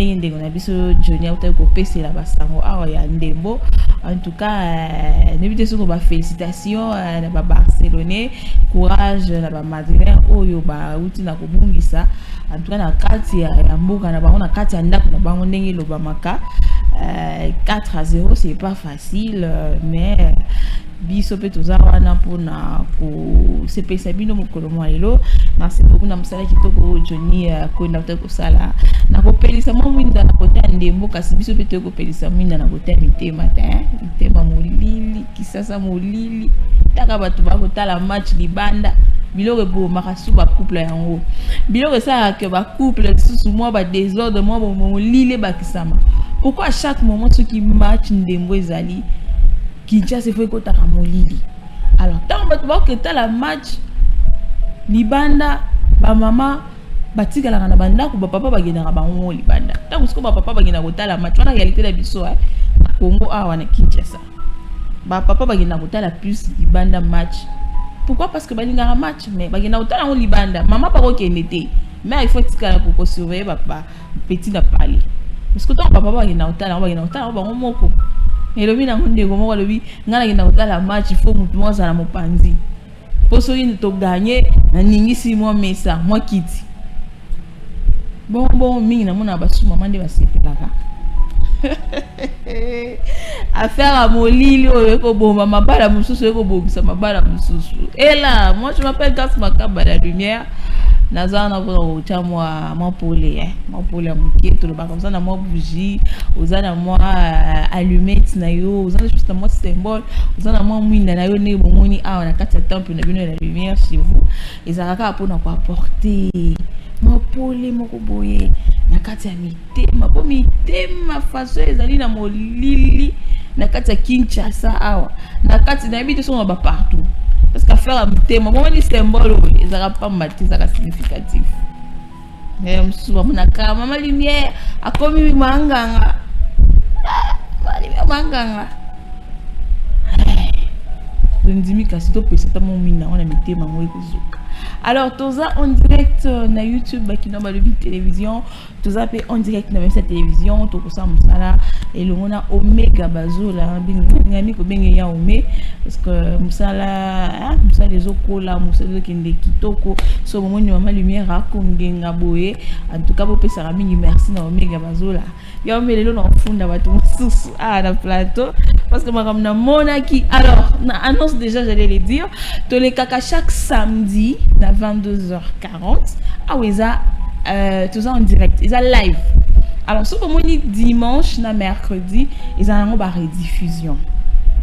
ndenge na biso Johnny auta ko pese la basango awa ya ndembo. En tout cas n'ébite ce qu'on va félicitations na ba Barcelonais, courage na ba Madrid oyo ba uti na kobungisa. En tout cas na kati ya mboka na bango na kati ya ndako na bango ndenge loba maka 4-0 c'est pas facile mais biso pe toza wana pona ko sepesa bino mokolo mwa lelo. Merci beaucoup na musala kitoko Johnny ko ndata ko sala na ko pelisa mo mwinda na kota ndembo kasi biso pe to ko pelisa mwinda na kota mitema mitema molili kisasa molili taka batu ba kotala match libanda biloko bo makasu ba couple yango biloko ça que ba couple sous moi ba désordre moi molili ba kisama. Pourquoi à chaque moment ceux qui match ndembo ezali Kinshasa faut que tu molili. Alors tant que tu as la match libanda ba mama batika la na banda ko papa bagenda ba ngo libanda. Tant que papa bagenda ko la match wana réalité la biso Congo awa na Kinshasa. Ba papa bagenda ko la plus libanda match. Pourquoi? Parce que balinga match mais bagenda ko la libanda. Maman pas ko kenete. Mais il faut tika pour surveiller papa petit na parler. Parce que tant papa bagenda ko ba moko. Et le bina ngonde gomo le bi ngana ngina kotala match il faut mutu mwa na mopanzi poso yini to gagner na ningisi mwa mesa mwa kiti bon mingi na mona basu mama nde basepelaka affaire à molili oyo ko bomba mabala mususu eko bombisa mabala mususu. Et là moi je m'appelle Gas Makaba la lumière nazana pour chamwa mapole mapole mukie to ba comme ça na moi bougie ozana moi allumette na yo ozana juste moi symbole ozana moi mwinda na yo ne bomoni awa na kati ya temple na bino la lumière chez vous ezalaka pour na ko apporter mapole moko boye na kati ya mitema po mitema faso ezali na molili na kati ya Kinshasa awa na kati na bitu so ba partout. Parce qu'à faire un thème, moi les symboles, ils n'ont pas maté, ça significatif. Mais souvent mon akara, maman lumière, a commis manganga, manganga. Ndimi kasi to pesa ta mon mina, on a mis thème moi kuzuka. Alors toza en direct na YouTube bakina balobi télévision, toza pe en direct na même cette télévision, to ko sa musala et le mona Omega Bazola ngami ko bengi ya ome parce que musala les okola musala kinde kitoko so momoni mama lumière akongenga boye en tout cas bo pesa mingi merci na Omega Bazola ya omelelo na funda batu mususu na plateau parce que makam na monaki. Alors na annonce déjà j'allais le dire to les kaka chaque samedi à 22h40 Weza tout ça en direct ils a live. Alors ce moment dimanche na mercredi ils ont une rediffusion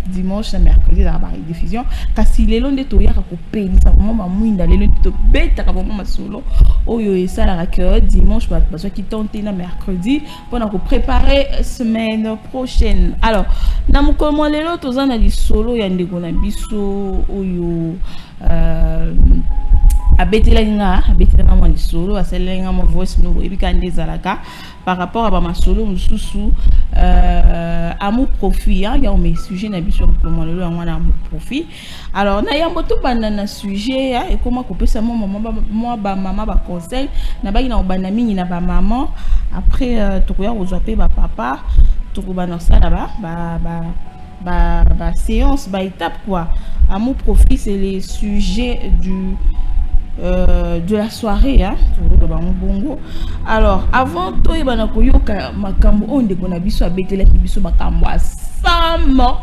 dimanche na mercredi ils ont une rediffusion kasi lelo nde to yaka ko pelisa mama mwinda lelo to beta ka mama solo oyo esala que dimanche ba parce qui tenter na mercredi pour na ko préparer semaine prochaine. Alors na mokolo lelo to za na li solo ya ndeko na biso oyo abetela moi le solo aselenga mo voice no ebikande zalaka par rapport à ma solo mususu amour profit ya on sujet na biso comment le ngwana amour profit. Alors na yambo to banda na sujet ya et comment couper ça moi ba maman ba conseil na ba ina banda mingi na ba maman après to ko ya ozope ba papa to ko ba na sala ba séance ba étape quoi. Amour profit c'est les sujets de la soirée bongo. Alors avant to ibana koyoka makambo onde kona biso abetela biso makambo asama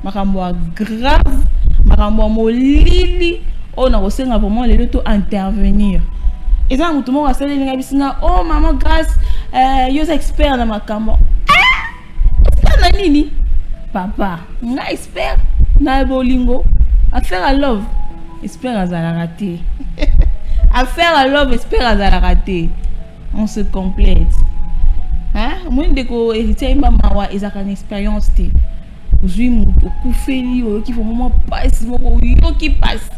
makambo grave makambo molili ona kosenga vraiment lelo to intervenir eza mutu moko asala linga bisinga oh maman grâce yo expert na makambo expert na nini papa nga expert na bolingo affaire à love espère à la rater. Affaire à l'homme, espère à la rater. On se complète. Hein? Moi, dès que héritier maman ils ont une expérience té. Aujourd'hui, mon koufeli qui faut moment passe, mon qui passe.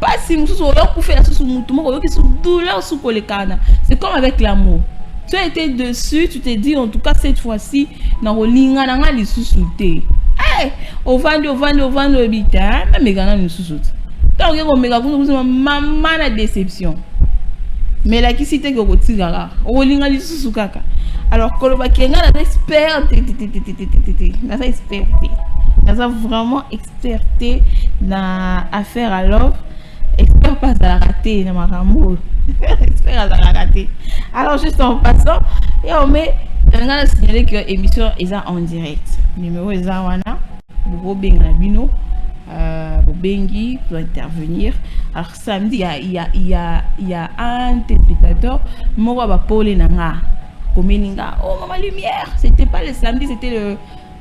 Passe, mon sous au koufeli la sous mon mon qui sous douleur sous kolekana. C'est comme avec l'amour. Tu as été dessus, tu t'es dit en tout cas cette fois-ci, na rolinga na nga li sous-souté. Eh, au vendre le bita, même les gars nous sous-souté. Donc on méga maman la déception mais la qui cité que rotingala olinga li susu kaka Alors koloba kenga na expert na experté na vraiment experté na affaire alors expert pas à la rater na makambo expert à la rater. Alors juste en passant et on met on a signalé que émission est en direct numéro est wana bo benga bino Bengi pour intervenir. Alors samedi il y a un téléspectateur moi va Paul nanga komeninga oh maman lumière, c'était pas le samedi, c'était le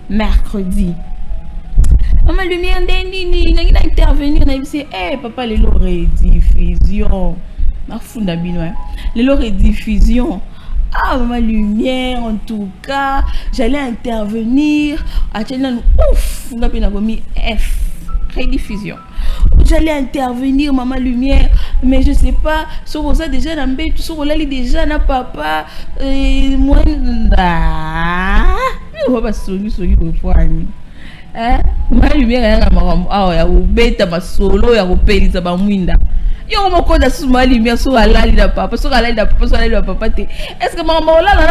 mercredi. Maman lumière ndeni na intervenir na dit eh papa les rediffusion na funda bino les rediffusion. Ah maman lumière en tout cas j'allais intervenir à ouf on a bien mis F rediffusion. J'allais intervenir maman lumière mais je sais pas sur ça déjà n'ambé tout sur là déjà na papa moi on va pas soigner pour poignet maman lumière ya maman ah ya ubeta masolo ya kopelisa ba mwinda yo moko da suma lumière sur alali na papa sur alali na papa sur alali na papa te est-ce que maman olala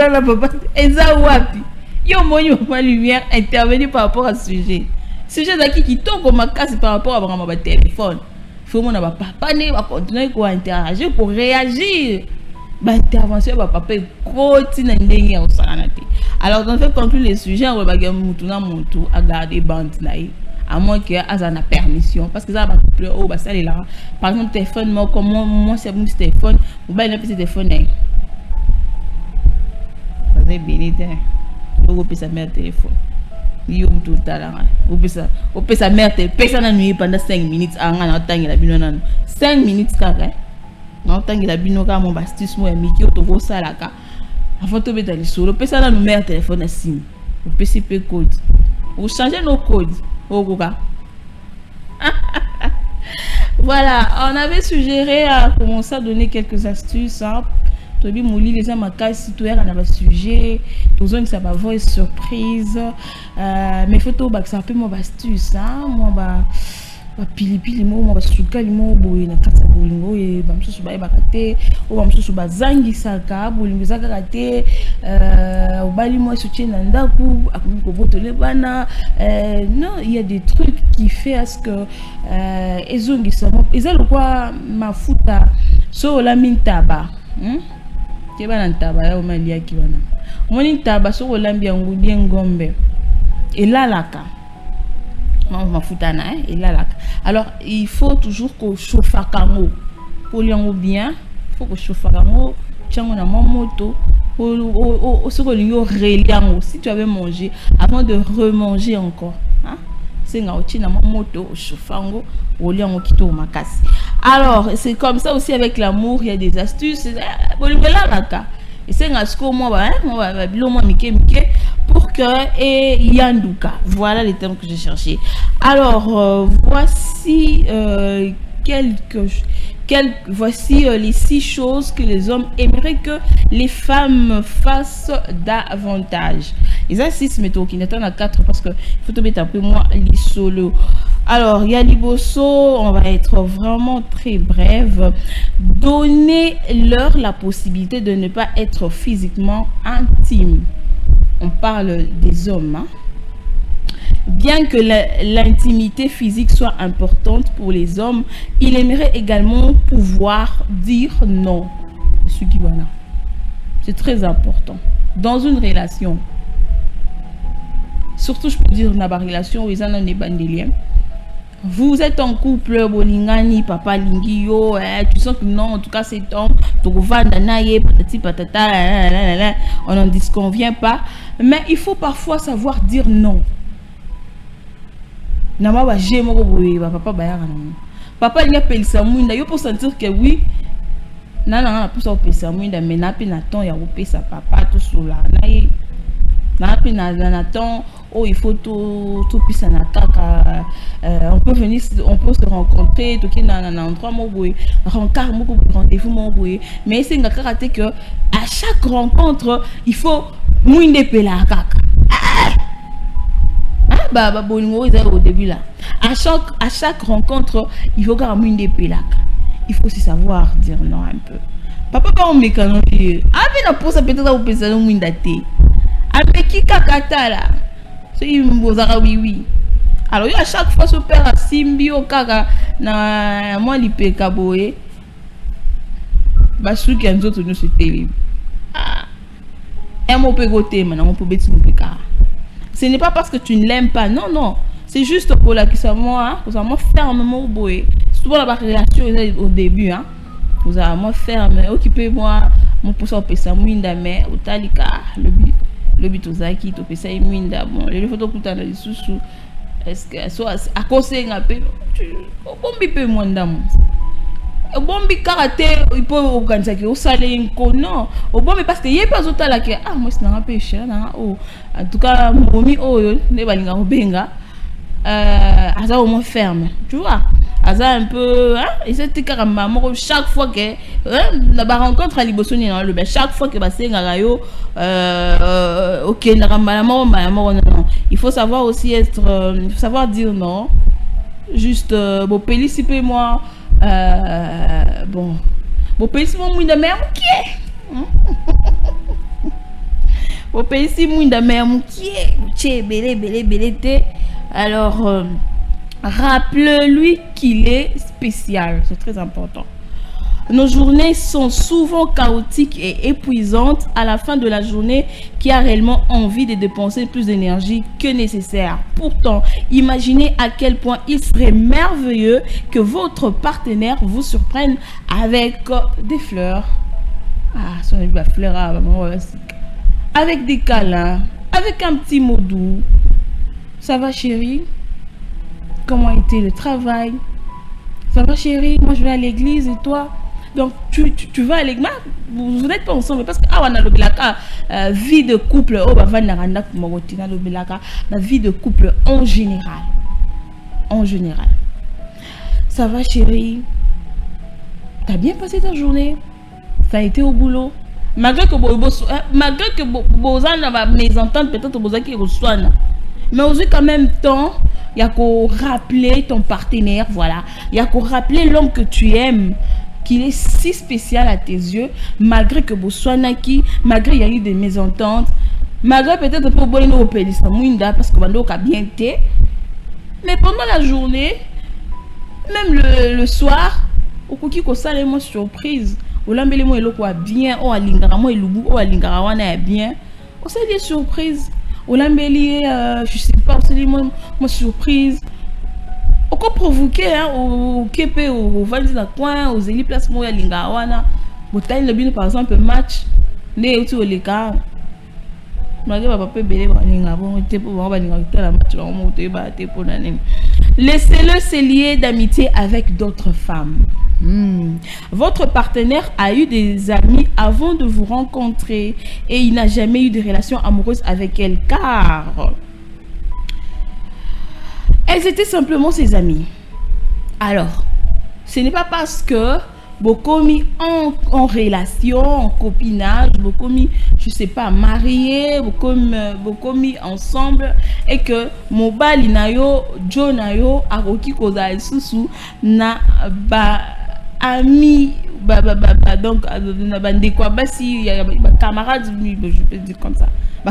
na papa eza wapi yo monyo maman lumière intervenir par rapport à ce sujet. Sujet qui tombe ma casse par rapport à mon téléphone. Faut mon papa ne va continuer à interagir pour réagir. Intervention papa continue ndenge au sanate. Alors on fait conclure les sujets on va mutuna muntu à garder bande naï à moins que azana permission parce que ça va couper au bas ça là. Par exemple téléphone moi comme moi c'est mon téléphone ou bien un petit téléphone là. Ça c'est bénité. On peut sa mère téléphone. Yo tout à l'heure on peut sa mère personne na nuit pendant 5 minutes anga na tangi la bino nano 5 minutes kaka na tangi la bino ka mon bastis mo ya miki to go sala ka avant to beta li solo personne na numéro téléphone na sim au PCP code ou changer nos codes au goga. Voilà, on avait suggéré à commencer à donner quelques astuces hein. Tobi mouli les gens makasi tout er na ba sujet tous on ça va voix surprise mais photo ba ça peu mo ba astuce hein moi ba pilipili mo ba sukali mo boye na kata bolingo e ba msusu ba bakate o ba msusu ba zangi saka bolingo zaka kate obali mo soutien na ndaku akomi ko botole bana non il y a des trucs qui fait à ce que ezongi ça ezalo kwa mafuta so la mintaba Keba ntaba ya omalia kiwana. Moni ntaba soko lambi yangu die ngombe. Elalaka. Mafuta na elalaka. Alors il faut toujours qu'on chauffe kango. Pour liango bien, il faut qu'on chauffe kango. Tiango na moto. Soko lingo reliango. Si tu avais mangé avant de remanger encore, hein? C'est nga oti na moto chauffango au liango kito makasi. Alors, c'est comme ça aussi avec l'amour, il y a des astuces. Et c'est ce que moi, pour que yanduka. Voilà les termes que j'ai cherchés. Alors, voici voici les 6 choses que les hommes aimeraient que les femmes fassent davantage. Et ça, 6 métaux qui n'étant à 4 parce que il faut te mettre un peu moins les solo. Alors, Yaliboso, on va être vraiment très brève. Donnez-leur la possibilité de ne pas être physiquement intime. On parle des hommes. Hein? Bien que l'intimité physique soit importante pour les hommes, il aimerait également pouvoir dire non. C'est très important. Dans une relation, surtout je peux dire dans ma relation, ils en ont des bandeliens. Vous êtes en couple, bolingani, papa lingio, tu sens que non, en tout cas cet homme, patati patata, on n'en disconvient pas. Mais il faut parfois savoir dire non. Papa il y a pelisa mouinda, il faut sentir que oui. Non, pour ça pelisa mouinda, mais n'a pas n'attend, il y a sa papa tout cela. N'a pas n'attend. Oh, il faut tout puisse en attaque. On peut venir, on peut se rencontrer, tout qui dans un endroit moboué, rendez-vous moboué. Mais c'est une karaté que à chaque rencontre, il faut mouiner pela kaka. Au début là. À chaque rencontre, il faut mouiner pela. Il faut aussi savoir dire non un peu. papa pas on mécano ye abi na posa peut-être au pesa no mwinda te ameki kakata là c'est mbozaka oui alors à chaque fois ce père a simbio kaka na moi lipeka boye basuki ya nzoto nyonso eteli un mot peut goûter maintenant on peut bêter mon pécard. Ce n'est pas parce que tu ne l'aimes pas, non, non. C'est juste pour la qui soit moi, vous avez moi fermement boé. Souvent la relation au début, hein. Vous avez moi ferme, occupez-moi, mon pouce au pesa mwinda mais au talika le but aux acquis au pesa mwinda bon les photos que tu as dans sous est-ce que soit à cause un peu bon bipe mwanda mon bombi karaté il peut organiser que au salé non au bombi parce que il y a pas autant là que ah moi c'est un péché là oh en tout cas momi oh ne balinga obenga asa au moins ferme tu vois asa un peu hein et c'était carrément chaque fois que la rencontre à libosoni dans le chaque fois que basé ngarayo OK na ramala non il faut savoir aussi être il faut savoir dire non juste bon féliciter moi bon pays si mon de mer qui est bon pays si mon de mer qui est belé alors rappelle-lui qu'il est spécial, c'est très important. Nos journées sont souvent chaotiques et épuisantes. À la fin de la journée, qui a réellement envie de dépenser plus d'énergie que nécessaire. Pourtant, imaginez à quel point il serait merveilleux que votre partenaire vous surprenne avec des fleurs. Ah, si on a vu la fleur, avec des câlins, avec un petit mot doux. Ça va, chérie? Comment était le travail? Ça va, chérie? Moi, je vais à l'église et toi? Donc, tu vas à l'église, vous n'êtes pas ensemble parce que on a le bilaka vie de couple, la vie de couple en général. En général. Ça va, chérie? T'as bien passé ta journée? Ça a été au boulot? Malgré que Bozan va mésentendre, peut-être Bozan qui reçoit. Mais aussi, quand même temps, il y a qu'à rappeler ton partenaire, voilà. Il y a qu'à rappeler l'homme que tu aimes, qu'il est si spécial à tes yeux, malgré que Botswanaki, malgré il y a eu des mésententes, malgré peut-être pour Bolino au pays, parce que Bando a bien été. Mais pendant la journée, même le soir, au cookie ko sale moi surprise, au lambele moi eloko bien, au alingara moi elubu, au alingara wana bien. On s'est des surprises. Au lambeli, je sais pas, on s'est dit moi surprise. Au quoi provoquer hein au kepe au vandi na coin aux éli place moi alingara wana. Botaille le bien par exemple match, né au tout les cas. Laissez-le se lier d'amitié avec d'autres femmes. Votre partenaire a eu des amis avant de vous rencontrer et il n'a jamais eu de relation amoureuse avec elle car elles étaient simplement ses amies. Alors, ce n'est pas parce que beaucoup mis en relation, en copinage, beaucoup mis, je sais pas, marié, beaucoup mis ensemble et que mobile nayo, Joe nayo, aroki koza susu na ba ami donc na bande quoi basi camarades, je peux dire comme ça,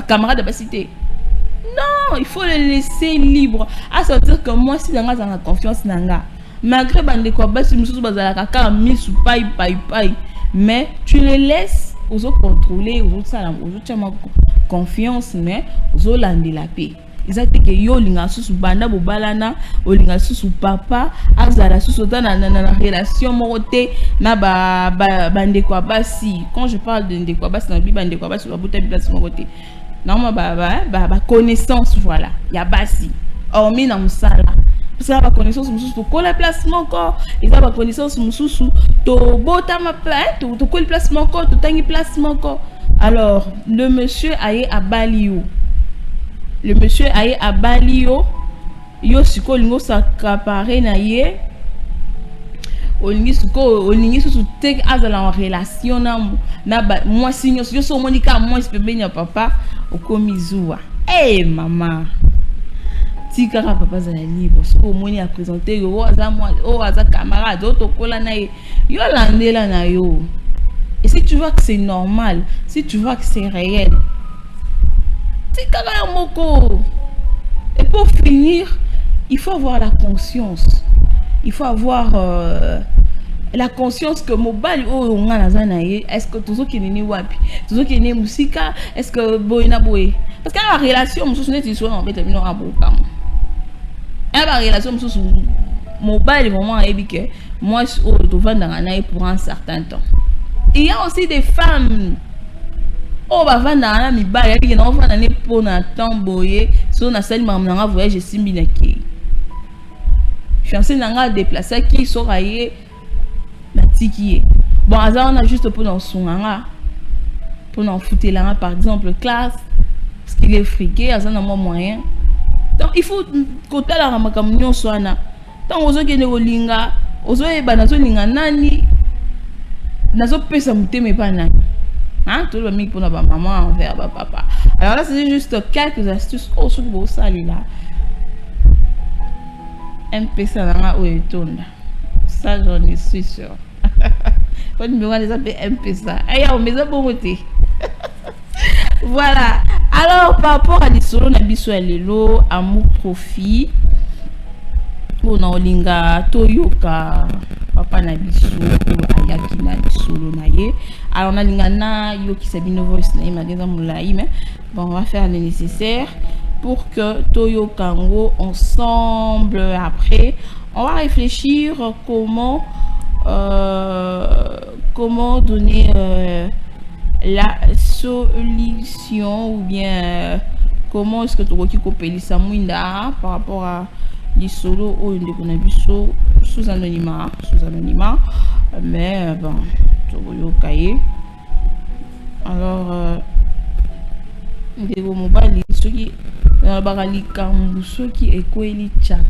camarades de cité. Non, il faut le laisser libre. À ça veut dire que moi si dans la confiance nanga malgré bande quoi basi mususu bazala kaka misu pai mais tu les laisses aux autres contrôler aux autres ça aux autres confiance mais aux autres la paix. Exact que yo linga susu banda bobalana o linga susu papa azara susu na relation morote na bande quoi basi. Quand je parle de quoi basi na bi bande quoi basi ba buta place morote normalement ba connaissance voilà il y a basi hormis na musala parce que la connaissance mususu to kola placement corps et ça la connaissance mususu to bota ma place to kola placement corps to tangi placement corps. Alors le monsieur aye à Balio, le monsieur aye à Balio yo siko lingo s'accaparer na ye olingi susu te azala en relation na ba moi signe yo so monika moi spebenya papa okomizuwa eh maman tika papa za libre so moni a présenter yo aza moi o aza camarade to kola na yo landela na yo et si tu vois que c'est normal, si tu vois que c'est réel, c'est quand même moko. Et pour finir, il faut avoir la conscience. Il faut avoir la conscience que mobile oh on a est-ce que tout ce qui est né wapi, tout ce qui est né musique, est-ce que boyna boy. Parce que la relation, je suis dit soit en fait non à beaucoup. La relation, je suis mobile vraiment ébique. Moi, je suis vendre pour un certain temps. Il y a aussi des femmes. Oh bah vendre mi bail qui n'ont pas d'année pour un temps boyer. Si on a celle maman voyage simbi naki. Chanceux n'a déplacé qui sont raillés. La tiki. Bon, on a juste pour dans son pour en foutre là par exemple classe parce qu'il est friqué, ça n'a pas moyen. Donc il faut côté la ramakamnyo soana. Tant aux qui ne rolinga, aux autres banazo linga nani. Nazo pesa muteme pas nani. Hein, tout le monde pour notre maman envers papa. Alors là c'est juste quelques astuces au sous beau sali là. Un pesa là où est tourne. Ça j'en suis sûr. Quand tu me vois les appeler M-Pesa. Aïe, on met ça pour voter. Voilà. Alors, par rapport à l'isolo, on a besoin de l'eau, à mon profit. On a olinga, toyoka, papa na biso, ayaki na l'isolo na ye. Alors, on a linga na yoki sabino voice na imageza moulaï, mais bon, on va faire le nécessaire pour que toyoka ngo ensemble. Après, on va réfléchir comment donner la solution ou bien comment est-ce que tu peux copier ça par rapport à l'isolo ou une déconnaissance sous anonymat mais bon tu alors des mobile ceux qui dans la barali ceux qui est quoi il chaque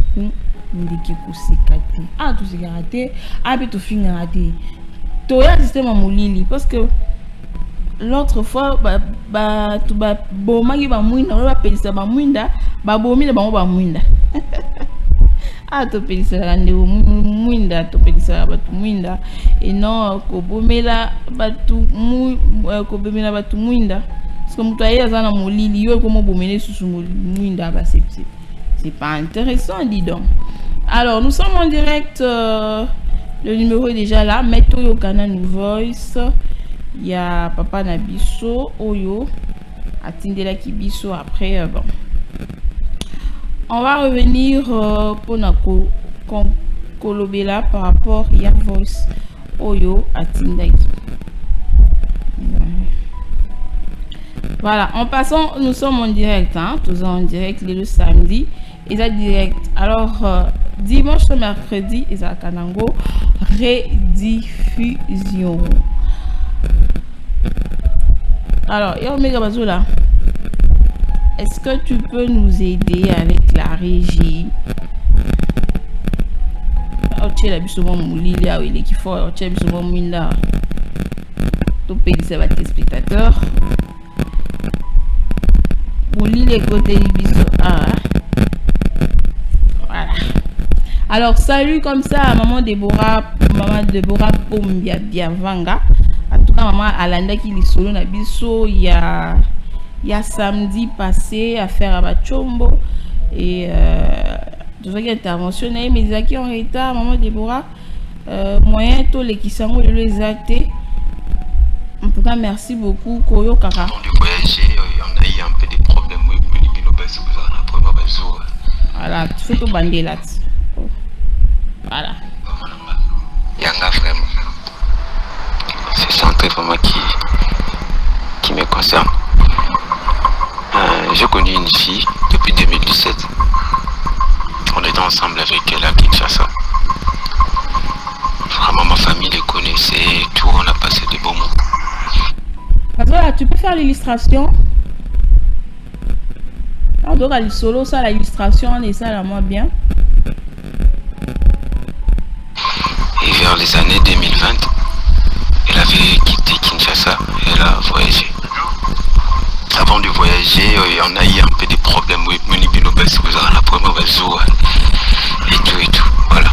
ndiki kusikati tout c'est raté puis tout fini raté to ya système à molili parce que l'autre fois tu bomaki ba mwinda ba pelisa ba mwinda ba bomile ba mwinda to pelisa rande mwinda to pelisa ba tu mwinda et non ko bomela ba tu ko bomela ba tu mwinda parce que mutu aya za na molili yo ko mo bomele susu mwinda ba c'est pas intéressant, dis donc. Alors, nous sommes en direct. Le numéro est déjà là. Mettons au canal New Voice. Il y a Papa Nabiso, Oyo, Atindela Kibiso. Après, bon. On va revenir pour notre Kolobela par rapport à Voice, Oyo, Atindaki. Voilà, en passant, nous sommes en direct, tous en direct le samedi, et ça direct. Alors, dimanche, mercredi, et ça Kanango, rediffusion. Alors, Yoméga Bazoula, est-ce que tu peux nous aider avec la régie? Tu es la bisouma moulilia, il est qui faut, tu es la bisouma moulilia. Tu peux dire ça va tes spectateurs. Les côtés voilà. Alors salut comme ça à maman Deborah Pombia Biavanga. En tout cas maman Alanda qui est solo na biso il y a samedi passé à faire à Bachombo et tout ça qui intervention mais qui en retard maman Deborah moyen tous les qui sont les actés. En tout cas merci beaucoup Koyo Kaka. On a eu un peu de problèmes. Voilà, tu fais tout bander là. Voilà. Yanga vraiment. C'est ça un trait vraiment qui me concerne. J'ai connu une fille depuis 2017. On était ensemble avec elle à Kinshasa. Vraiment ma famille les connaissait, tout, on a passé des bons moments. Voilà, tu peux faire l'illustration. Donc à solo ça l'illustration et ça la moins bien. Et vers les années 2020, elle avait quitté Kinshasa, elle a voyagé. Avant de voyager, on a eu un peu de problèmes et tout, voilà.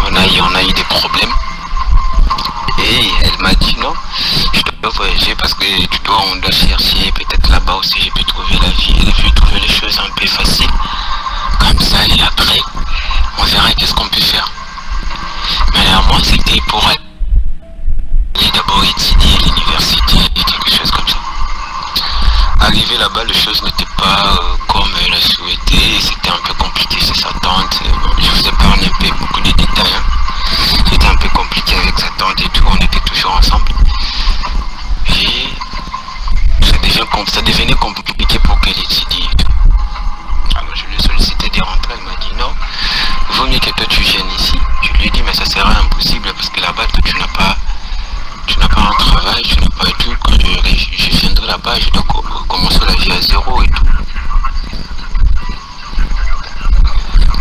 On a eu des problèmes Et elle m'a dit non, je dois voyager parce que on doit chercher, peut-être là-bas aussi je peux trouver la vie, je peux trouver les choses un peu faciles. Comme ça, et après, on verra qu'est-ce qu'on peut faire. Mais à moi, c'était pour aller d'abord étudier à l'université, quelque chose comme ça. Arrivé là-bas, les choses n'étaient pas comme elle a souhaité, c'était un peu compliqué chez sa tante. Je vous épargne un peu beaucoup de détails. Hein. C'était un peu compliqué avec sa tante et tout, on était toujours ensemble. Et ça devenait compliqué pour qu'elle étudie et tout. Alors je lui ai sollicité des rentrées, elle m'a dit non, vaut mieux que toi tu viennes ici. Je lui ai dit mais ça sera impossible parce que là-bas toi tu n'as pas un travail, tu n'as pas et tout. Quand je viendrai là-bas, je dois commencer la vie à zéro et tout.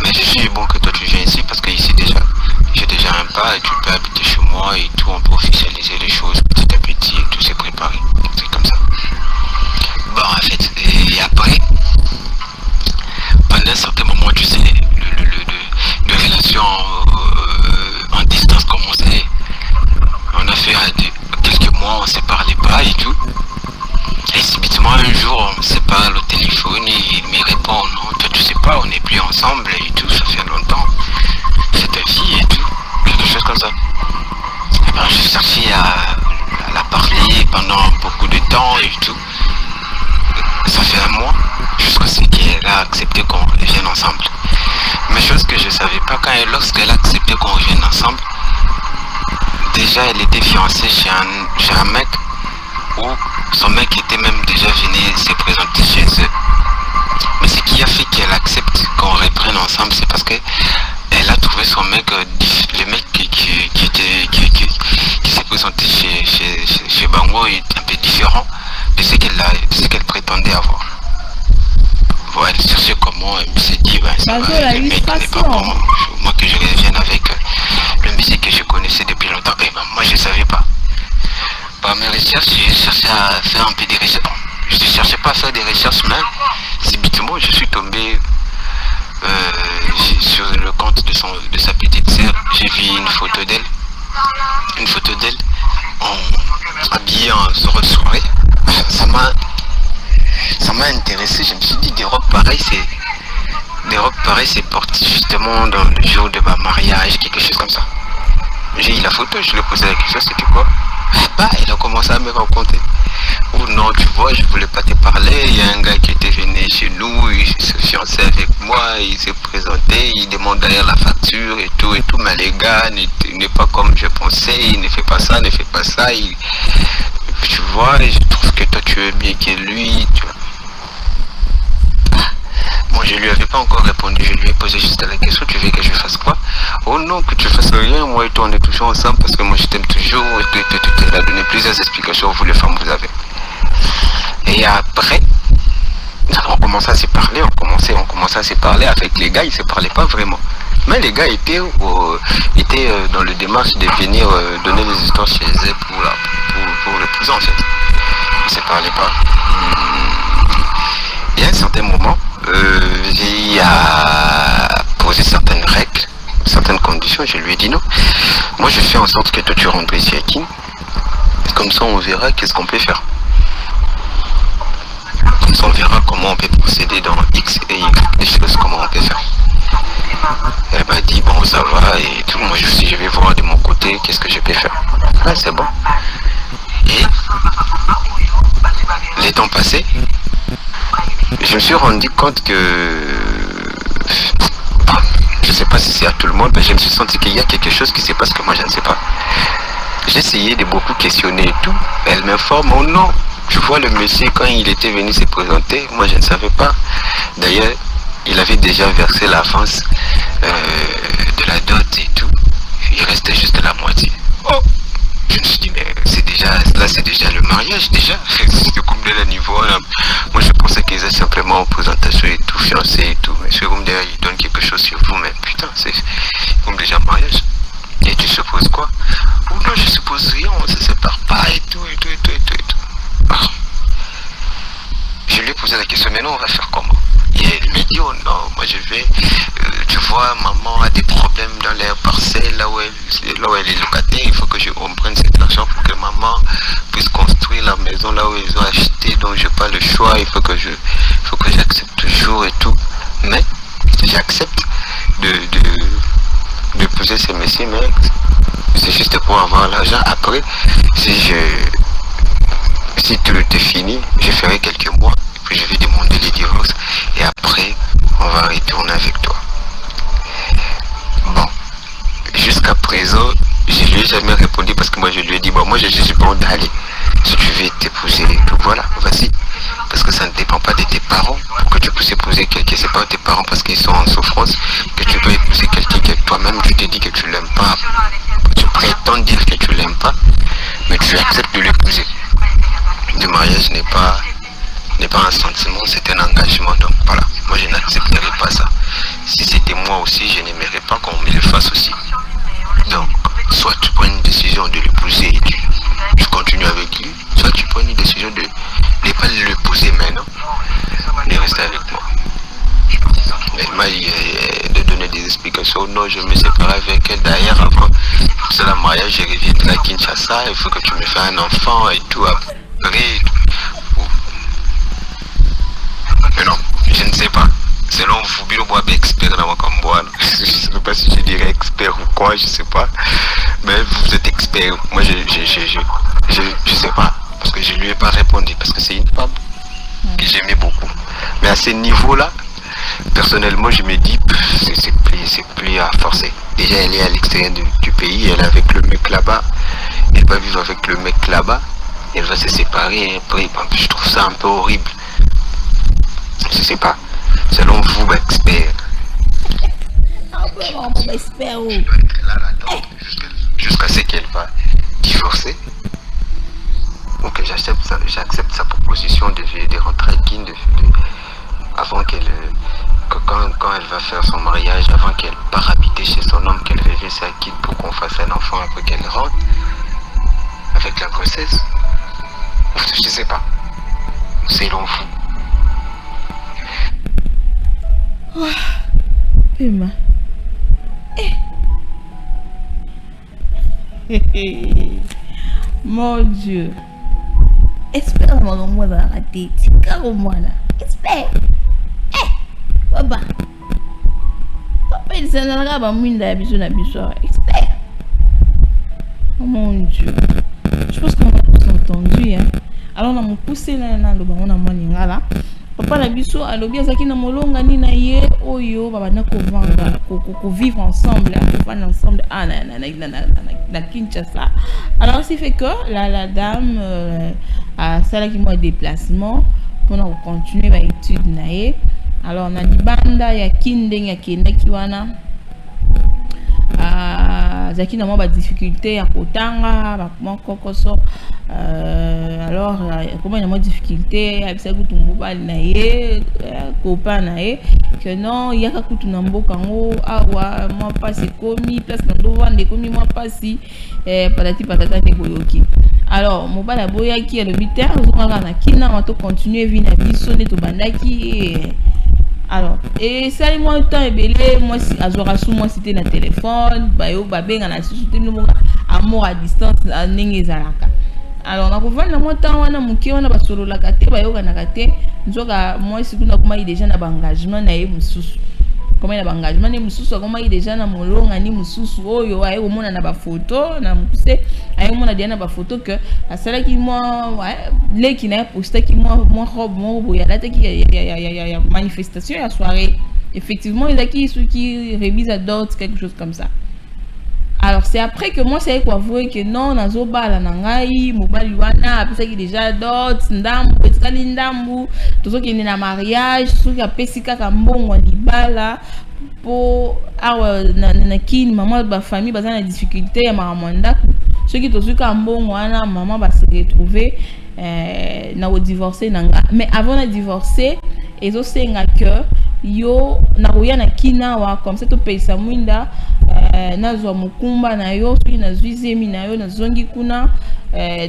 Mais je suis bon que toi tu viens ici parce que ici déjà, j'ai déjà un pas et tu peux habiter chez moi et tout, on peut officialiser les choses petit à petit et tout, c'est préparé. C'est comme ça. Bon en fait, et après, pendant un certain moment, tu sais, les relations en distance commençaient. On a fait quelques mois, on ne se parlait pas et tout. Et subitement un jour, on se parle au téléphone et il me répond non, toi tu sais pas, on n'est plus ensemble et tout, ça fait longtemps. C'est ta fille et tout, quelque chose comme ça. Et ben j'ai cherché à la parler pendant beaucoup de temps et tout. Ça fait un mois, jusqu'à ce qu'elle a accepté qu'on revienne ensemble. Mais chose que je ne savais pas, lorsqu'elle a accepté qu'on revienne ensemble, déjà elle était fiancée chez un mec où son mec était même déjà venu se présenter chez eux. Mais ce qui a fait qu'elle accepte qu'on reprenne ensemble, c'est parce que elle a trouvé son mec, le mec qui s'est présenté chez Bango est un peu différent de ce qu'elle prétendait avoir. Bon, elle cherchait comment, elle s'est dit, ben, ça va, le mec n'est pas bon. Moi que je revienne avec le musique que je connaissais depuis longtemps, et ben moi je ne savais pas. Par mes recherches, j'ai cherché à faire un peu des recherches. Je ne cherchais pas à faire des recherches, mais subitement je suis tombé sur le compte de sa petite sœur. J'ai vu une photo d'elle habillée en soirée. Ça m'a intéressé. Je me suis dit des robes pareilles c'est porté justement dans le jour de ma mariage, quelque chose comme ça. J'ai eu la photo, je lui ai posé la question, c'était quoi? Bah, il a commencé à me raconter. Oh non, tu vois, je voulais pas te parler. Il y a un gars qui était venu chez nous, il s'est fiancé avec moi, il s'est présenté, il demande derrière la facture et tout, mais les gars n'est pas comme je pensais, il ne fait pas ça, tu vois, et je trouve que toi tu es mieux que lui, tu vois. Moi je lui avais pas encore répondu, je lui ai posé juste la question, tu veux que je fasse quoi? Oh non, que tu fasses rien, moi et toi on est toujours ensemble parce que moi je t'aime toujours et tout. Elle a donné plusieurs explications, vous les femmes vous avez. Et après, on commençait à se parler, avec les gars, ils se parlaient pas vraiment. Mais les gars étaient dans le démarche de venir donner les histoires chez eux pour l'épouser en fait. On se parlait pas. Et à un certain moment, j'ai posé certaines règles, certaines conditions, je lui ai dit non. Moi je fais en sorte que toi tu rentres ici à Kin. Comme ça on verra qu'est-ce qu'on peut faire. Comme ça on verra comment on peut procéder dans X et Y, des choses, comment on peut faire. Elle m'a dit bon ça va et tout, moi je vais voir de mon côté qu'est-ce que je peux faire. Ouais c'est bon. Et les temps passés, je me suis rendu compte que je sais pas si c'est à tout le monde, mais je me suis senti qu'il y a quelque chose qui se passe que moi je ne sais pas. J'ai essayé de beaucoup questionner et tout. Elle m'informe, oh non, tu vois le monsieur quand il était venu se présenter, moi je ne savais pas. D'ailleurs, il avait déjà versé l'avance de la dot et tout. Il restait juste la moitié. Oh, je me suis dit mais c'est déjà le mariage déjà. C'est comme de la niveau là. Moi je pensais qu'ils étaient simplement en présentation et tout, fiancé et tout. Mais c'est comme d'ailleurs ils donnent quelque chose sur vous, mais putain, c'est comme déjà mariage. Et tu supposes quoi? Oh non, je suppose rien, on se sépare pas et tout. Ah. Je lui ai posé la question, mais non, on va faire comment? Et elle me dit, oh non, moi je vais, tu vois, maman a des problèmes dans les parcelles, là où elle est locataire, il faut que on prenne cet argent pour que maman puisse construire la maison là où ils ont acheté, donc je n'ai pas le choix, il faut que j'accepte toujours et tout. Mais j'accepte de poser ces messieurs, mais c'est juste pour avoir l'argent. Après, si tout est fini, je ferai quelques mois, puis je vais demander le divorce, et après, on va retourner avec toi. Bon, jusqu'à présent, je lui ai jamais répondu parce que moi je lui ai dit, bon, moi je suis bon d'aller, si tu veux t'épouser, voilà, vas-y. Parce que ça ne dépend pas de tes parents. Pour que tu puisses épouser quelqu'un, c'est pas tes parents parce qu'ils sont en souffrance que tu dois épouser quelqu'un que toi-même tu te dis que tu l'aimes pas. Tu prétends dire que tu l'aimes pas, mais tu acceptes de l'épouser. Le mariage n'est pas un sentiment, c'est un engagement. Donc voilà, moi je n'accepterai pas ça. Si c'était moi aussi, je n'aimerais pas qu'on me le fasse aussi. Donc, soit tu prends une décision de l'épouser et tu continues avec lui, soit tu prends une décision de ne pas l'épouser maintenant, de rester avec moi. Elle m'a de donner des explications. Non, je me séparais avec elle. D'ailleurs, avant c'est le mariage, je reviendrai à Kinshasa, il faut que tu me fasses un enfant et tout après. Mais non, je ne sais pas. Selon vous, Bilo Boabe expert dans Wakamboan. Je ne sais pas si je dirais expert ou quoi, je ne sais pas. Mais vous êtes expert. Moi, je ne sais pas. Parce que je ne lui ai pas répondu. Parce que c'est une femme que j'aimais beaucoup. Mais à ce niveau-là, personnellement, je me dis, c'est plus à forcer. Déjà, elle est à l'extérieur du pays. Elle est avec le mec là-bas. Elle va vivre avec le mec là-bas. Elle va se séparer. Après, je trouve ça un peu horrible. Je ne sais pas. Selon vous, expert. Expert où? Jusqu'à ce qu'elle va divorcer. Ou que j'accepte sa proposition de rentrer à Kin, avant qu'elle, quand elle va faire son mariage, avant qu'elle part habiter chez son homme, qu'elle revienne à Kin pour qu'on fasse un enfant après qu'elle rentre, avec la grossesse. Je ne sais pas. Selon vous. Pima. Mon Dieu. Espère moi dans la tête. Car moi là. Espère. Baba. Papa il s'en a pas minda biso na biso. Espère. Mon Dieu. Je pense qu'on a tous entendu hein. Alors on a poussé là le bango na moninga là. Papa na biso alobi azaki na molonga ni na ye oyo babana ko vivre ensemble ensemble na Kinshasa. Alors c'est fait que la dame a salaki moi déplacement pour continuer ba étude na ye. Alors na libanda ya kindeng ya kendaki wana zaki na ba difficulté ya kotanga ba kokoso alors comment il y a difficulté avec ça kutu mobali na ye copain na ye que non il y a ka kutu na mboka ngo awa moi pas komi place na ndo vande komi moi pas si patati patata te boyoki. Alors mobali aboyaki le militaire zonga na kina on to continuer vie na biso ne to bandaki. Alors, et ça, moi, temps et belé, moi, si azora sous moi, c'était le téléphone, bayo, babé, on a soutenu le amour à distance, à n'engezalaka. Alors, on a revu moi, temps, on a mouké, on a basolo la kate, bayo, on a kate, nous avons, moi, si nous avons déjà un engagement, na mususu. Comment il y a un engagement, na mususu, comment il y a déjà un molong, ni mususu, oh, yo, ayo, on a ba photo, na moussé, ayo, on a déjà ba photo que, à cela qui moi, ouais, les qui n'a posté qui moi robe, moi, il y a là, il y a manifestation, il y a soirée. Effectivement, il y a ceux qui révisent à d'autres, quelque chose comme ça. Alors, c'est après que moi, c'est quoi avouer que non, na zoba la nangai, mobali wana, après ça qui déjà d'autres, ndambu, etkali ndambu, tout ça qui est na mariage, tout qui a pesika kambongo libala, pour na kin maman ba famille baza na difficulté ya maramanda, ceux qui tout ka mbongo wana maman va se retrouver na divorcer nanga. Mais avant de divorcer, ils ont senga que yo na roya na kina wa comme ça to pesa mwinda na zo mukumba na yo soki na zuizemi na yo na zongi kuna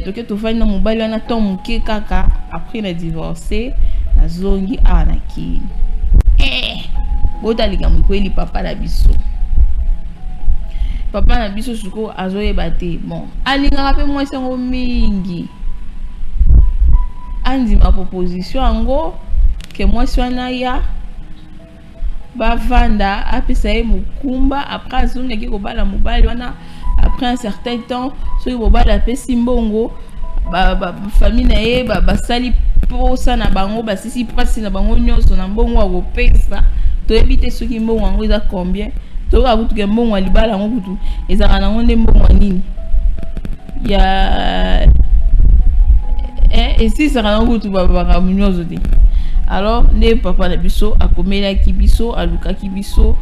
toke to fanya mobali na to muke kaka après na divorcer na zongi na kini. bota likambo kweli papa na biso. Papa na biso suko azoyeba te. Bon, alingaka pe mwasi yango mingi. Andima proposition yango ke mwasi wana ya bavanda apesa ye mukumba après azongaki kobala mobali wana après un certain temps soki mobali apesi mbongo famille na ye basali posa na bango basisi prasi na bango nyonso na mbongo akopesa toyebi te soki mbongo yango eza combien toyoka kutuke mbongo ya libala yango kutu ezalaka nango nde mbongo ya nini ya esisaka nango kutu babaka nyonso te. Alors ne papa na biso akomelaki biso alukaki biso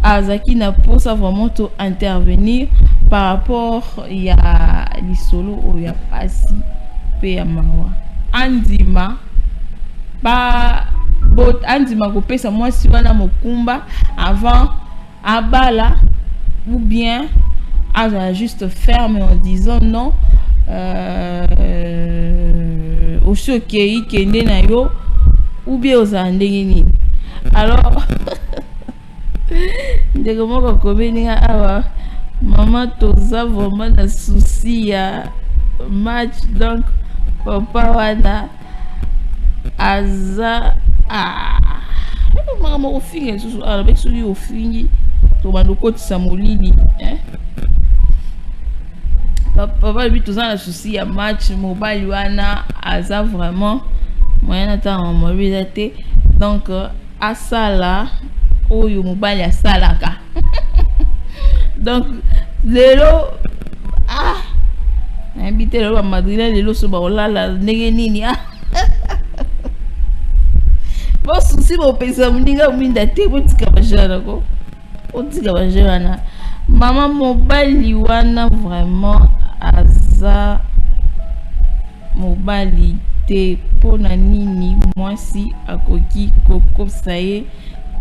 azaki na posa vraiment to intervenir par rapport ya lisolo o ya pasi pe ya mawa andima andima kopesa mwasi wana mokumba avant abala ou bien azala juste ferme en disant non aussi okei kende na yo ou bien aux andengini. Alors ndeko moko komeni awa maman toza vraiment na souci ya match donc papa wana aza mama ofingi susu avec celui ofingi to bando kotisa molili papa lui toza na souci ya match mobile wana aza vraiment moyen ata mobile te donc asala oyo mobile asalaka donc lelo nayebi lelo bamadrina lelo so baolala ndenge nini bosusi bopesa moninga mwinda te botika bajana ko otika bajana mama mobali wana vraiment aza mobali te pona nini mwasi akoki kokosa ye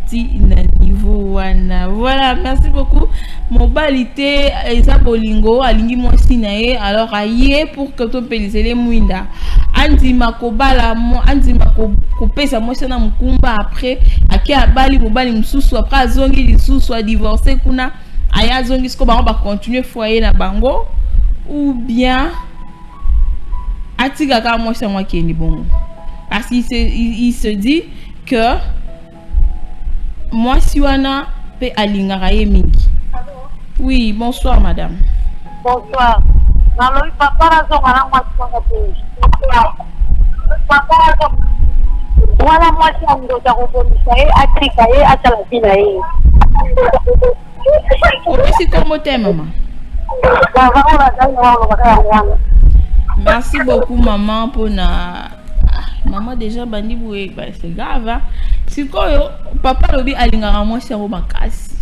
ti na niveau wana. Voilà, merci beaucoup. Mobali te eza bolingo alingi mwasi na ye alors aye pour que to pelisele mwinda andima kobala andima kopesa mwasi na mukumba après aki abali mobali mususu après azongi lisusu a divorcer kuna aya azongi siko bango ba continuer foyer na bango ou bien atika ka mwasi mwa kendi bongo parce qu'il se dit que mwasi wana pe alingaka ye mingi. Oui, bonsoir madame. Bonsoir. Nalo papa razonga na mwasi wana pe. Papa razonga wala mwasi ando ta kobonisa ye atika ye atala bina ye. Opesi kombo te mama. Merci beaucoup maman pour na maman déjà bandi boué c'est grave hein. Sikoyo papa lobi alingaka mwasi yango makasi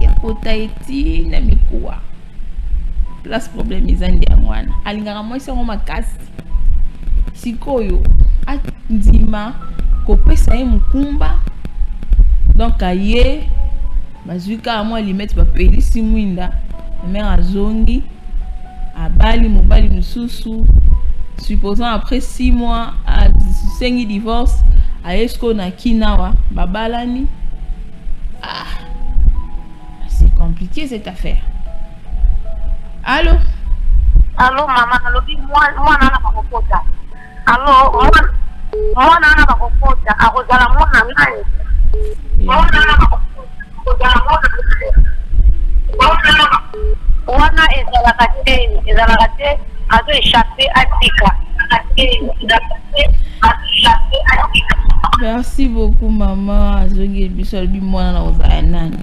ya kota eti na mikuwa plus problème ezandi ya mwana alingaka mwasi yango makasi sikoyo andima kopesa ye mukumba donc aye bazuika mwa limite bapelisi mwinda mère azongi abali mobali mususu supposons après 6 mois à 5 divorce ayesko na kinawa babalani c'est compliqué cette affaire. Allô Mama alobi mwana na bakopota. Mwana na bakopota akozala mwana nani? Mwana na bakopota wana ezalaka te azo échapper atika. Merci beaucoup maman azongi biso alobi mwana na ozala nani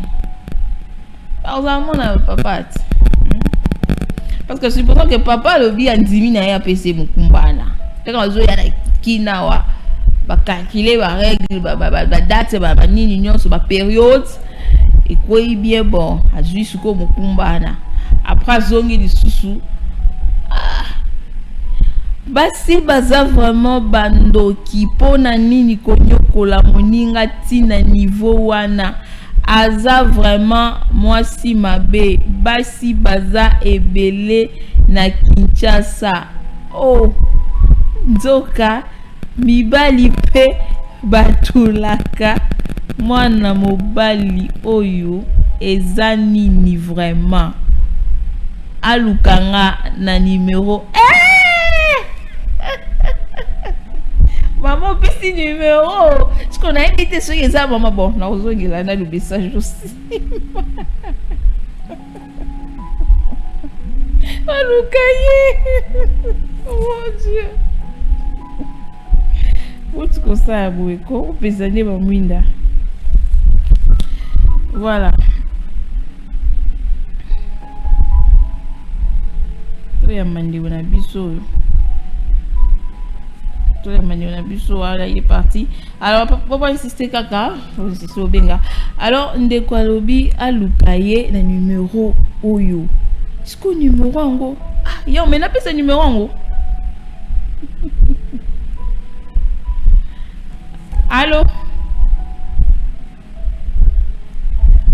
ozala mwana papa ati parce que supposons que papa lobi andimi na ye apesi mukumbana teka azoya na kinawa bakalkile barègle badate banini nyonso bapériode ekweyi bien bon azwi siko mukumbana après azongi lisusu basi baza vraiment bandoki pona nini konyokola moninga tina niveau wana aza vraiment mwasi mabe basi baza ebele na Kinshasa nzoka mibali pe batulaka mwana mobali oyo eza nini vraiment alukanga na numéro maman pesi numéro ce qu'on a invité sur les arbres maman bon na ozongela na le message aussi alukaye mon Dieu What's comme ça ko pesane ba mwinda voilà toya mandi na biso voilà il est parti alors papa insister kaka faut insister au benga alors ndeko alobi alukaye na numéro oyo siko numéro ngo yo mais na pesa numéro ngo allô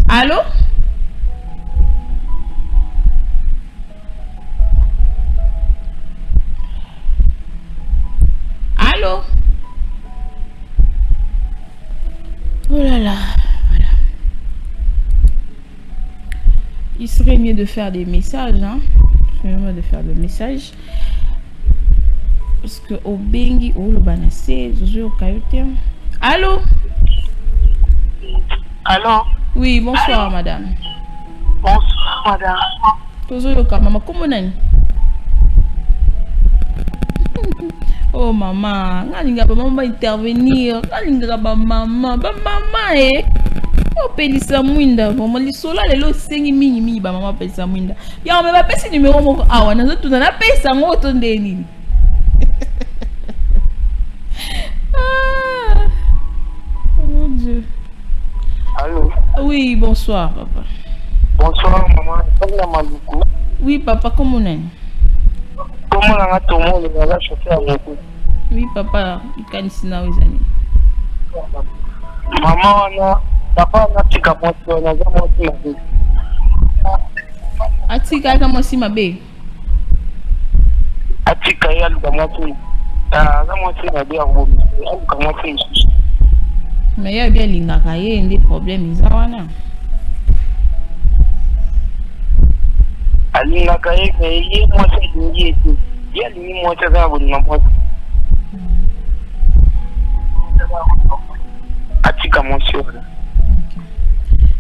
allô allô oh là là voilà il serait mieux de faire des messages hein de faire des messages parce que au bengi ou le banassé zozo kayote allô Allô? oui bonsoir madame Bonsoir, madame. zozo ka mama comment nani oh maman ngalinga ba mama intervenir ngalinga ba mama oh pelisa mwinda vraiment lisola lelo sengi mingi ba mama pelisa mwinda ya me ba pesi numéro moko awa nazo tuna na pesa ngo to ndeni ah mon Dieu. Allô? Oui, bonsoir papa. Bonsoir maman, c'est Maluku. Oui papa, comment on est? Comment on a tout le monde va choquer avec vous? Oui papa, il can ici na wizani. Maman na papa na tika moto na za moto mabe. Atika kama si mabe. Atika ya luka moto. Za moto mabe ya ngomi. Luka moto nshi. Mais ya bien lingaka ye ndi problème izawana. Alingaka ye ye moto ndingi etu. Ya lini moto za bodi na moto. Atika moto.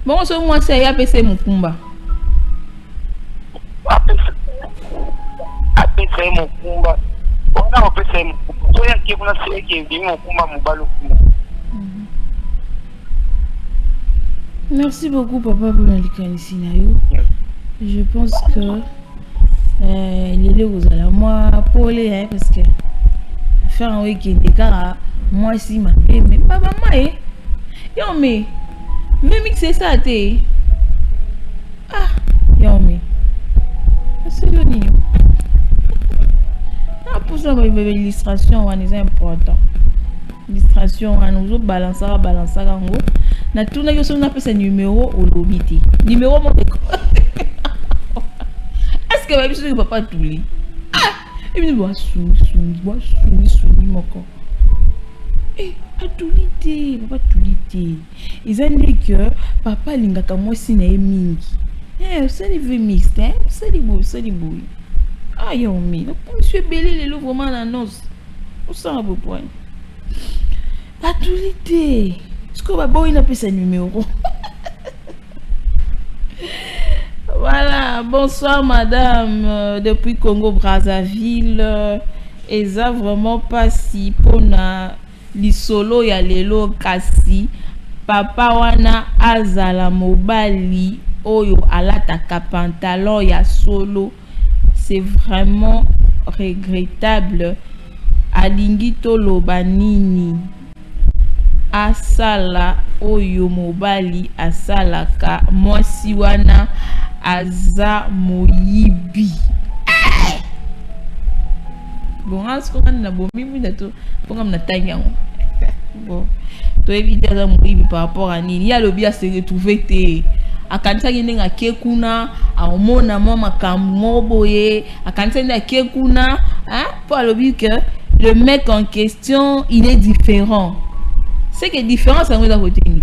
Bon so moi c'est ya pese mukumba. Apesa mukumba. Ona opesa mukumba. So ya kibuna seke ndi mukumba mubalo kumba. Merci beaucoup papa pour l'indication. Je pense que les vous allez moi pour les parce que faire un week-end car moi si ma mais papa moi yo mais même c'est ça té ah yo mais c'est le nid ah pour ça l'illustration c'est important illustration on nous balancer en gros na tuna yo so na pesa numéro au lobiti numéro mon est-ce que baby so papa touli ah et bien doit souni moko eh atulité papa tulité ils ont dit que papa lingaka moi si na mingi eh ça les veut mixte hein ça les beau ah yo mi donc monsieur belé le vraiment la noce on s'en va point atulité. Est-ce que Babo il a pris sa numéro? Voilà, bonsoir madame depuis Congo Brazzaville. Et ça vraiment pas si pona lisolo ya lelo kasi papa wana azala mobali oyo alataka pantalon ya solo. C'est vraiment regrettable. Alingi toloba nini? Asala oyo mobali asalaka mwasi wana aza moyibi. Bon, asko na bomi mu dato ponga mna tanyango. Bon, to éviter aza moyibi par rapport à nini ya lobi a se retrouver te akanisa ngene ngake kuna aomona mama kambo boye akanisa ngake kuna hein pour lobi que le mec en question il est différent. c'est que différence en nous côté ni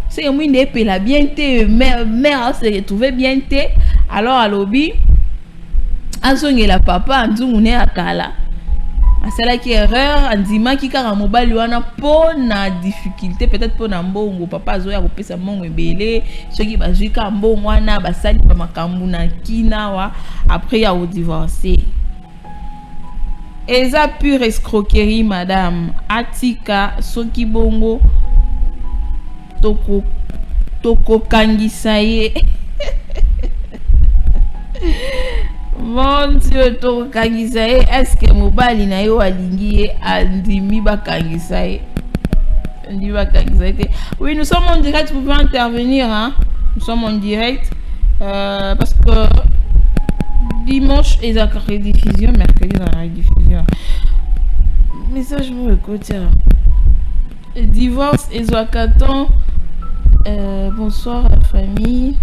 c'est que moi n'est pas la bien té mère se retrouver bien té alors à lobby azonge la papa nzungu ne akala asala ki erreur andima ki kaka mobali wana po na difficulté peut-être po na mbongo papa azoya kopesa mbongo ebele soki bazwika mbongo wana basali pa makambu na kina wa après ya divorcer. Eza pure escroquerie madame atika soki bongo toko kangisa ye. Mon Dieu, toko kangisa ye. Est-ce que mobali na yo alingi ye andimi ba kangisa ye? Andimi ba kangisa ye. Oui, nous sommes en direct, vous pouvez intervenir hein. Nous sommes en direct parce que dimanche et la rediffusion, mercredi dans la rediffusion. Message pour le côté. Divorce et Zouakaton. Bonsoir à la famille.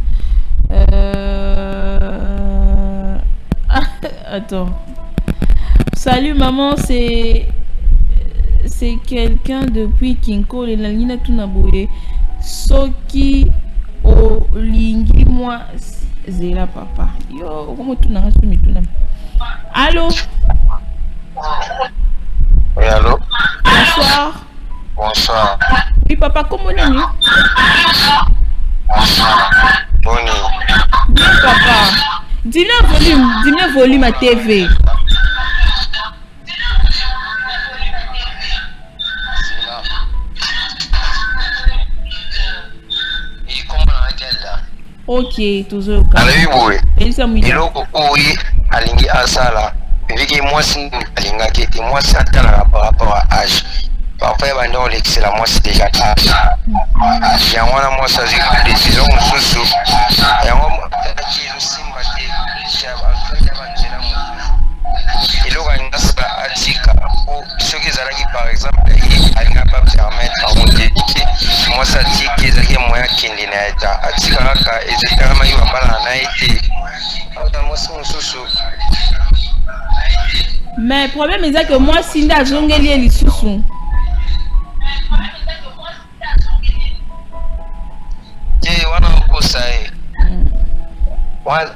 Attends. Salut maman, c'est quelqu'un depuis Kinko et la Nina Tunaboye. Soki Olingi moi. Zéla papa. Yo, comment tu n'as pas mis tout là? Allô? Oui, allô? Bonsoir. Bonsoir. Oui, papa, comment on est? Bonsoir. Bonnie. Bien, papa. Dis-le volume à TV. Ok, toujours. Alors, oui, oui, alingi asala. Viki moi si alinga qui moi c'est atteindre par rapport à âge. Parfois il va nous laisser la moi c'est déjà âge. Il y a moi ça c'est décision sous. Il y a moi qui le simba qui il aura une atika ou ceux qui zalaki par exemple il n'a pas permettre à monter moi ça dit qu'ils ont moyen qu'il n'a pas atika ka et je tellement il va pas en été moi c'est mais le problème est que moi Sinda zongeli les sous je wana kosae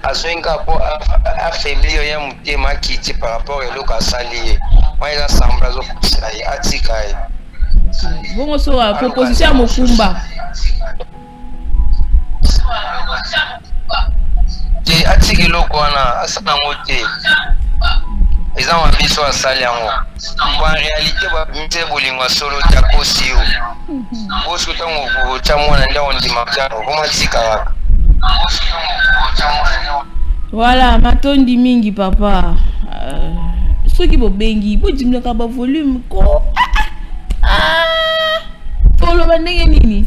azoinga po affaiblir ya mutema kiti par rapport à l'autre sali moi il assemble azo kosae atika bon so proposition à Mokumba je atiki loko wana asana ngote ils ont envie soit sali yango en réalité ba mite bolingo solo ta kosio bo so tango ko chamona ndio ndima kano koma tika. Voilà, matondi mingi papa. Soki bo bengi, bo jimlaka ba volume ko. Tolo bandenge nini?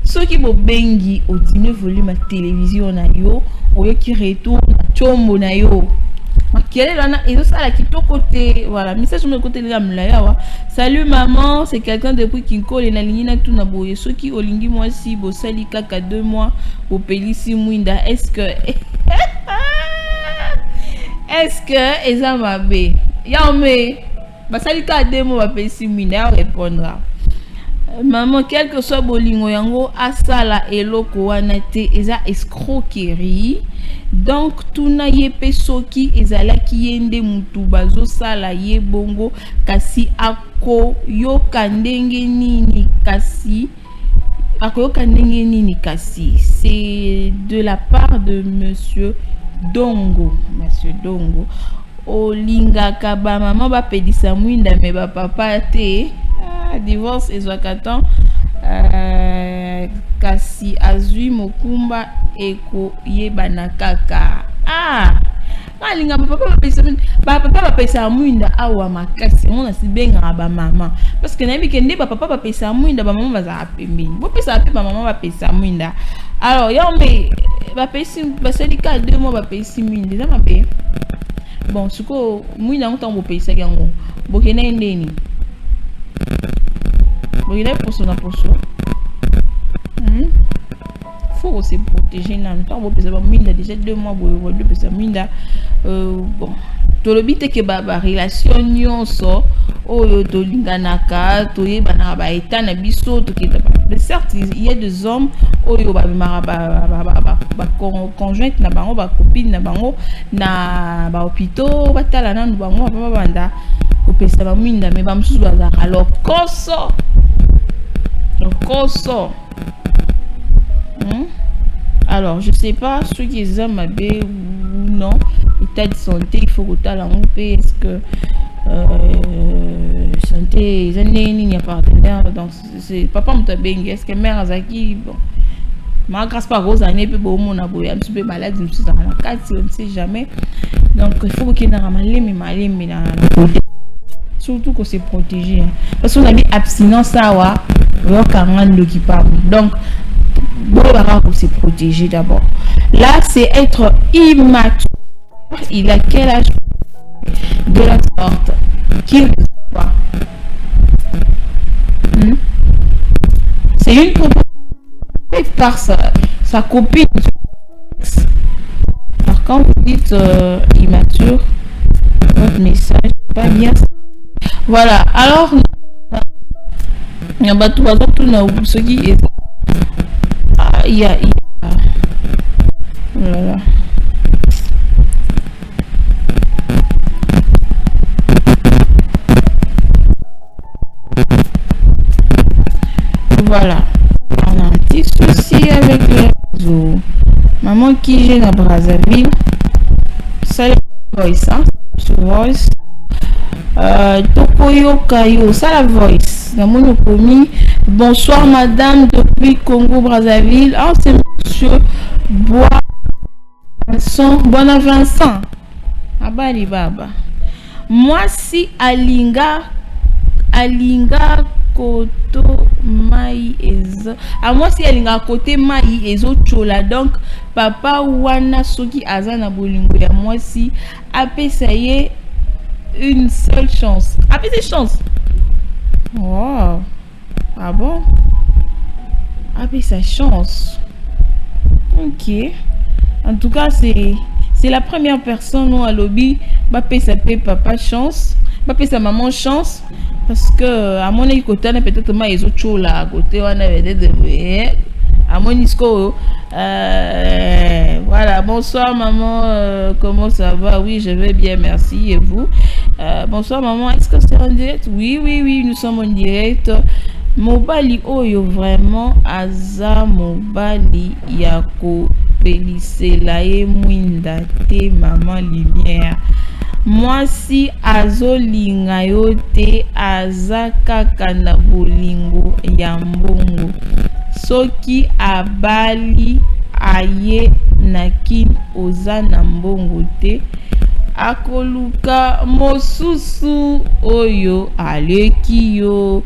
Soki bo bengi o dime volume à télévision na yo, oyo ki retour na chombo na yo. Makele lana ezo sala kitoko te. Voilà, message me côté la mlayawa. Salut maman, c'est quelqu'un depuis Kinko et na lingina tout na boye. Soki olingi moi si bo sali kaka 2 mois au pelisi mwinda. Est-ce que eza mabe? Ya me basali ka 2 mois ba pelisi mwinda ya répondra. Maman, quel que soit bolingo yango asala eloko wana te eza escroquerie. Donc tuna yepe soki ezalaki yende mutu bazo sala ye bongo kasi ako yoka ndenge nini kasi c'est de la part de monsieur Dongo olinga kaba maman ba pedisa mwinda me ba papa te divorce ezwakatan kasi azui mokumba eko yebana kaka malinga papa bapesa mwinda awa makasi mona sibenga ba mama parce que nabi kende papa bapesa mwinda ba mama baza pembeni bopesa pe ba mama bapesa mwinda alors yombe bapesi basalika 2 mois bapesi mwinda za mabe bon suko mwinda ntango bopesa yango bokena ndeni bokena poso na poso faut se protéger dans le temps parce que minda déjà 2 mois bo parce que minda bon to le bite que ba relation nyonso oyo tolinganaka toyebana ba état na biso tokita ba. Certes il y a des hommes oyo ba conjointe na bango ba copine na bango na ba hôpitaux batala nanu bango ba banda kopesa ba mwinda mais ba mususu baza alors koso alors je sais pas ceux qui ont mabé ou non état de santé il faut que tu est-ce que santé il n'y a pas partenaire donc c'est papa mtabengi est-ce que mère azaki bon ma grâce pas rose année peu bon mon aboya un petit peu malade je suis dans la carte on ne sait jamais donc il faut qu'il y ait un malin surtout que c'est protégé parce qu'on a dit abstinence ça wa donc bon c'est protégé d'abord là c'est être immature. Il a quel âge de la sorte qu'il ne sait pas. C'est une proposition par sa copine. Alors quand vous dites immature, votre message pas bien. Voilà. Alors il y a tout ce qui est il y a voilà. Voilà, on a un petit souci avec le réseau. Maman qui gêne à Brazzaville. Salut voice, hein? Voice. Tokoyo Kayo, ça la voice. Bonsoir madame depuis Congo Brazzaville. Ah, c'est monsieur Vincent. Abali Baba. Moi si Alinga koto mai ezo à moi si Alinga côté mai ezo chola donc papa wana soki azana bolingo ya moi si apesaye une seule chance apesa chance oh ah bon apesa chance ok en tout cas c'est la première personne où à lobby va pesa papa chance va pesa maman chance parce que à mon côté peut-être ma les autres là à côté on avait des à mon isco voilà bonsoir maman comment ça va oui je vais bien merci et vous bonsoir maman est-ce que c'est en direct oui nous sommes en direct mobali oyo vraiment aza mobali yako pelisela ye mwinda te maman lumière moi si azolinga yo te aza kaka na bolingo ya mbongo soki abali aye na kini oza na mbongo te akoluka mosusu oyo aleki yo.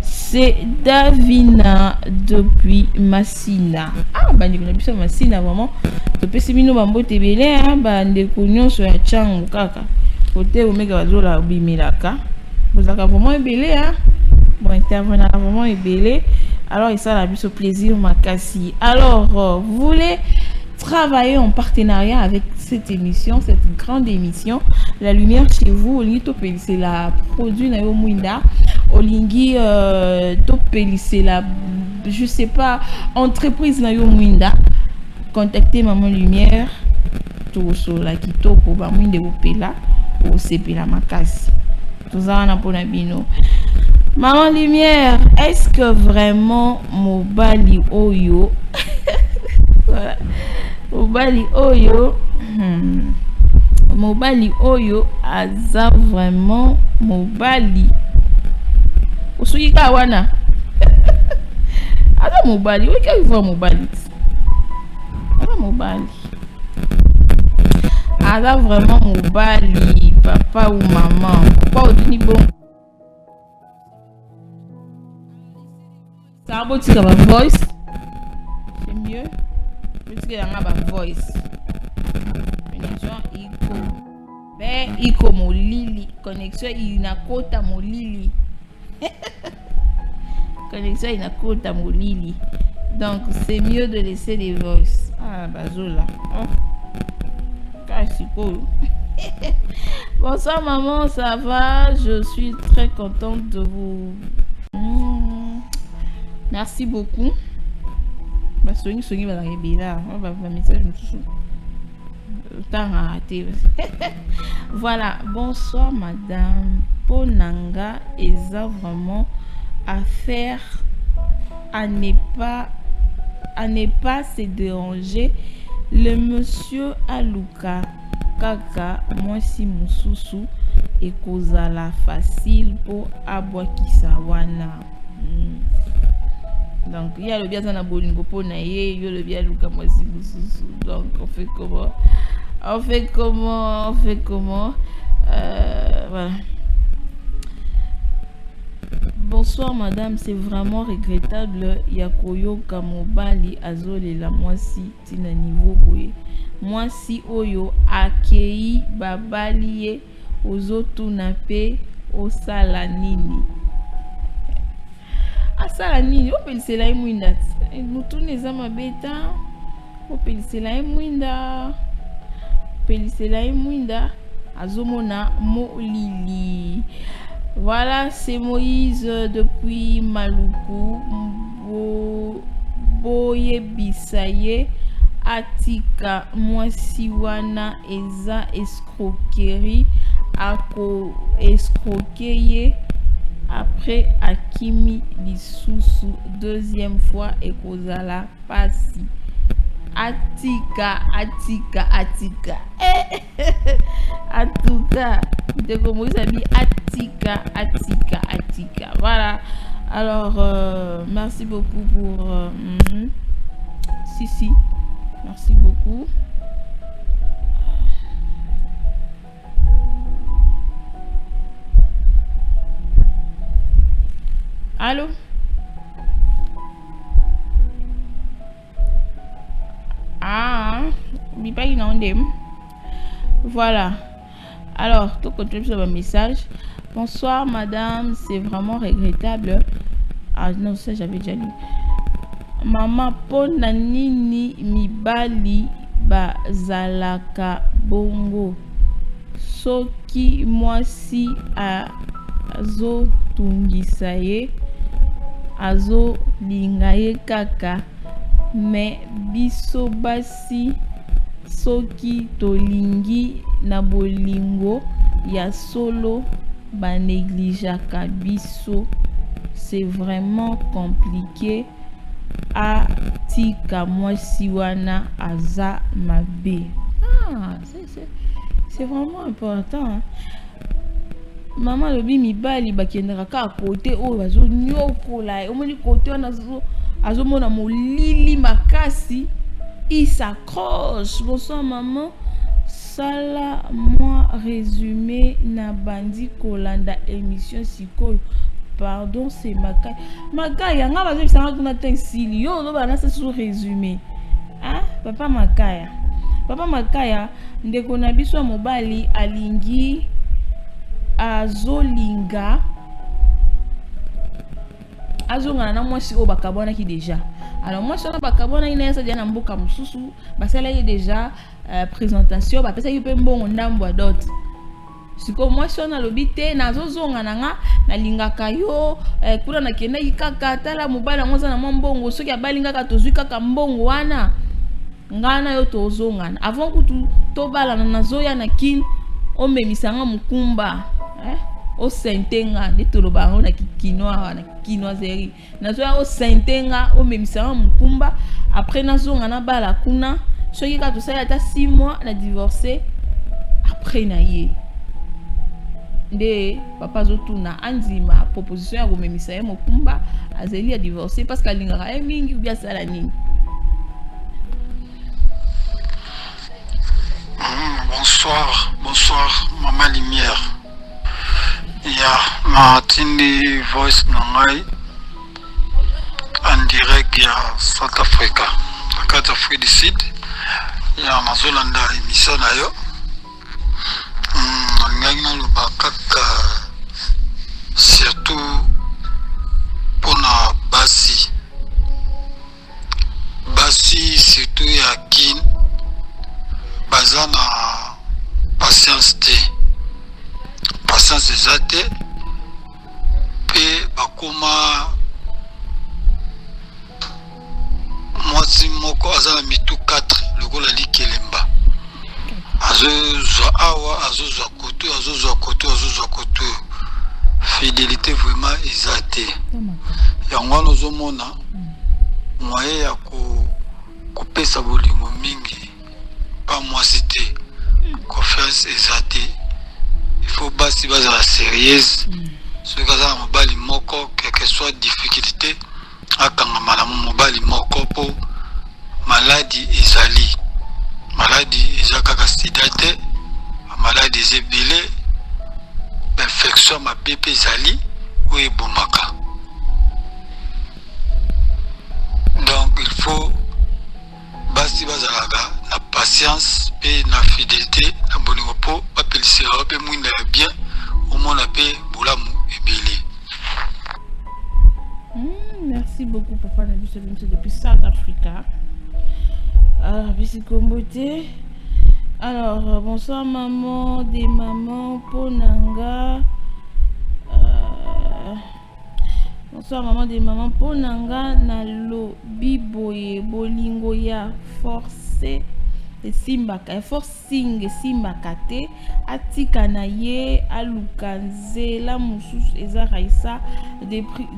C'est Davina depuis Massina. Ah, bandi kuna biso Massina vraiment. To pesi bino bambo tebele hein, bande konyoso ya changu kaka. Côté omega bazola bimilaka. Bozaka vraiment ebele hein. Bon intervenant vraiment ebele. Alors ça la biso plaisir makasi. Alors vous voulez travailler en partenariat avec cette émission, cette grande émission, La Lumière chez vous, c'est la produit na yo mwinda. Olingi topeli c'est la je sais pas entreprise na yo mwinda contactez maman lumière to so la kitoko ba mwinde opela o sepela makasi tozana pona bino maman lumière est-ce que vraiment mobali oyo voilà mobali oyo aza vraiment mobali Osuyi kawana. Ada mobali, we can voir mobali. Ada mobali. Ada vraiment mobali, papa ou maman. Pourquoi au bon? Ça va tu ma voice. C'est mieux. Parce que y a ma voice. Connexion iko. Ben iko molili, connexion inakota molili. Connexion inakota molili. Donc c'est mieux de laisser les voices. Ah bazola. Oh. Kasiko. Bonsoir maman, ça va? Je suis très contente de vous. Merci beaucoup. Voilà, bonsoir madame. Ponanga eza vraiment à faire à ne pas se déranger. Le monsieur Aluka kaka mwasi mususu ekozala facile pour abwakisa wana. Donc il y a le bien na bolingo po na ye, yo le bien Aluka mwasi mususu. Donc on fait comment voilà. Bonsoir madame, c'est vraiment regrettable yakoyo kamobali azole la mwasi tina niveau boye. Mwasi oyo akei babali ye ozotuna pe osala nini? Asala nini? Opelisela ye mwinda. Mutune eza mabeta. Opelisela ye mwinda. Azomona molili. Voilà, c'est Moïse depuis Maluku. Boye bisaye atika mwasi wana eza escroquerie ako escroquer après akimi lisusu deuxième fois ekozala pasi. Atika en tout cas de comme vous avez atika. Voilà, alors merci beaucoup pour si merci beaucoup. Allô? Voilà. Alors, tout continue sur le message. Bonsoir madame, c'est vraiment regrettable. Ah non, ça j'avais déjà lu. Maman pona nini mibali bazalaka bongo. Soki mwasi azo tungisa ye, azo linga ye kaka. Me biso basi soki tolingi na bolingo ya solo ba négligaka biso. C'est vraiment compliqué. Atika mwasi wana aza mabe. C'est vraiment important, hein? Maman lobi mibali bakendaka ka côté o bazo nyokola omoni côté wana azomona molili makasi, il s'accroche. Bonsoir maman, sala moi résumé na bandi kolanda émission sikoyo. Pardon, c'est Makaya nga bazo bisanga kuna tensili yo lo bana se sous résumé. Hein? Papa Makaya ndeko na biso mobali alingi azolinga azongana na mwasi o bakabona ki déjà. Alors mwasi na bakabona ina yasa diana mboka mususu basala ye déjà présentation ba pesa yupe mbongo ndambo dot. Siko mwasi na lobite nazozongana nga nalingaka yo kuna nakenda ikaka tala mobala ngoza na mbongo soki abalinga ka tozwi kaka mbongo wana ngana yo tozongana avant kutu tobala na nazoya na kin o memisanga mukumba o sentenga netoloba ngo na kinoiserie nazoya o sentenga o memisanga mukumba après nazongana bala kuna soki ka tosala ata 6 mois na divorcer après na ye nde papa zotuna anzima proposition ya komemisa ye mokumba azeli ya divorcer parce que alingaka ye mingi ou bien sala nini. Bonsoir Maman Lumière. Ya Martini voice nangai en direct ya South Africa. Akata Afrique du Sud. Ya mazolanda émission na yo. Ngagina lubakaka surtout pona basi surtout ya kin bazana patience te akoma mwasi moko aza na mitu 4 lokola likelemba azozwa awa azozwa koto fidélité vraiment eza te yango wana ozomona moye ya kopesa bolingo mingi pa mwasi te confiance eza te il faut basi bazala sérieuse soki aza na mobali moko quelque soit difficulté akangama na mobali moko mpo maladi ezali maladi eza kaka sida te maladi eza ebele infection mabe mpe ezali oyo ebomaka donc il faut basi bazalaka na patience mpe na fidélité na bolingo mpo bapelisaka mpe mwinda ya bien omona mpe bolamu ebele. Merci beaucoup, papa Nabiso depuis South Africa. Alors, Bisikomote. Alors, bonsoir, maman, des mamans, Ponanga. Bonsoir, maman, des mamans, Ponanga, Nalo, Biboye, Bolingo, ya, forcé. Simbaka forcing simbakate atika na ye alukanze la musus eza raisa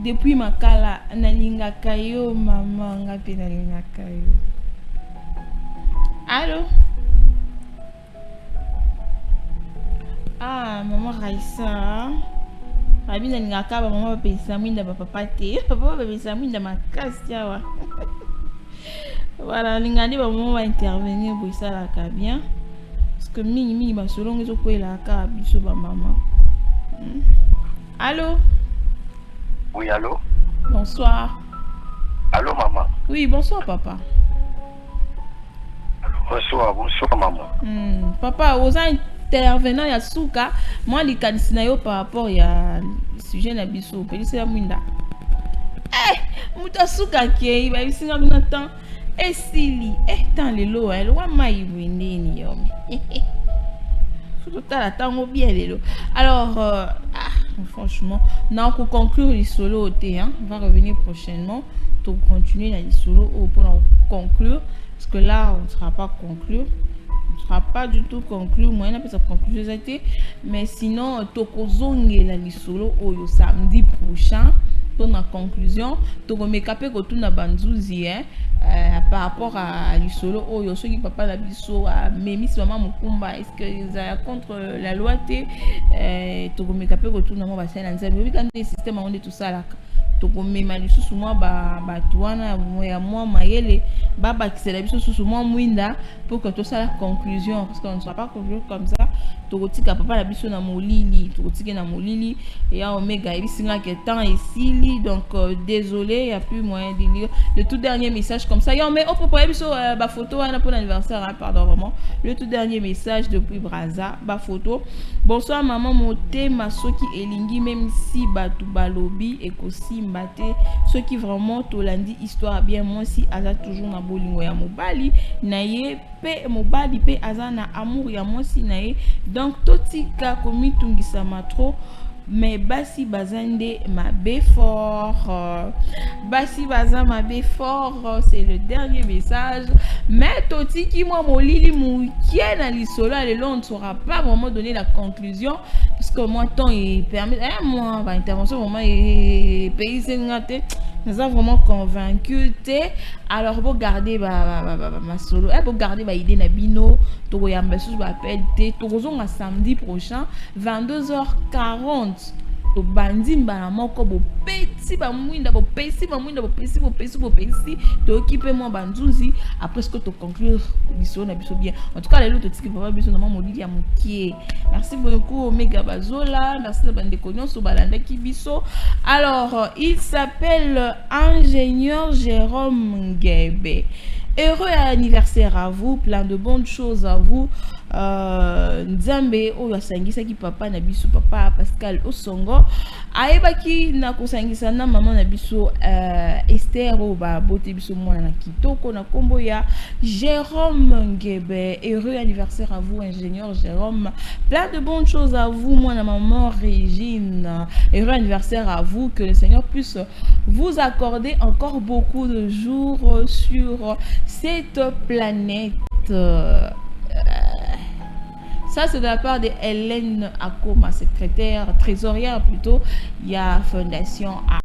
depuis makala nalingaka yo mama ngapi nalingaka yo. Allô? Ah maman raisa abi nalingaka ba maman bapesa mwinda ba papa te papa bapesa mwinda makasi awa. Voilà, les gars, on va intervenir pour ça là, bien. Parce que mini ma selon les autres là, biso ba maman. Allô? Oui, allô? Bonsoir. Allô, maman? Oui, bonsoir, papa. Bonsoir maman. Papa, aux intervenants, il y a Souka. Moi, les candidates par rapport à sujet na biso, c'est la mwinda. Muta Souka qui il va ici dans le temps. Et Sili, tant les lots, elle va m'aïe ni yomi. Tout à l'heure, bien les lots. Alors, franchement, on va conclure les solos au thé. On va revenir prochainement pour continuer les solos pour conclure. Parce que là, on ne sera pas conclure. On ne sera pas du tout conclure. Moi, on a pas ça conclure. Mais sinon, Tokozonge la lisolo au samedi prochain. Dans la conclusion, tu remets capé que tout n'a pas par rapport à l'isolo oh yo ceux qui papa la biso à Mémis maman Mukumba est-ce que ils sont contre la loi tu remets capé que tout n'a pas ça mais quand le système on est tout ça là tu remets malisu sous moi ba tuana moi mayele baba qui c'est la biso sous moi mwinda pour que tout ça la conclusion parce qu'on ne soit pas conclure comme ça tokotika papa la biso na molili tokotika na molili et ya omega ebisinga que temps ici donc désolé il y a plus moyen de lire le tout dernier message comme ça yo mais au propos biso ba photo ana pour l'anniversaire hein, pardon vraiment le tout dernier message depuis Braza ba photo bonsoir maman moté masoki elingi même si batu balobi ekosi mbate ceux qui vraiment tolandi histoire bien moi si aza toujours na bolingo ya mobali na ye pe mobali pe aza na amour ya moi si na ye donc totika komi tungisa matro mais basi bazande mabe fort basi baza mabe fort c'est le dernier message mais totiki moi molili moukie na lisolo le long on ne saura pas vraiment donner la conclusion parce que moi temps il permet moi ba intervention vraiment et pays c'est nous avons vraiment convaincu alors pour garder ma solo pour garder ma idée na bino to yamba sous appel te to kozonga samedi prochain 22h40 to bandi mbala moko bo peti ba mwinda bo pesi to occuper moi banzuzi après ce que to conclure biso na biso bien en tout cas les autres tiki papa biso na maman molili ya mokie merci beaucoup Omega Bazola merci de bande connaissance balanda ki biso alors il s'appelle ingénieur Jérôme Ngebe. Heureux anniversaire à vous, plein de bonnes choses à vous. Nzambe oyo asangisaki papa na biso papa Pascal Osongo ayebaki na kosangisa na maman na biso Esther oyo babote biso mwana na kitoko na kombo ya Jérôme Ngebe. Heureux anniversaire à vous ingénieur Jérôme, plein de bonnes choses à vous mwana maman Régine. Heureux anniversaire à vous, que le Seigneur puisse vous accorder encore beaucoup de jours sur cette planète. Ça, c'est de la part de Hélène Akoma, secrétaire, trésorière plutôt, il y a Fondation A.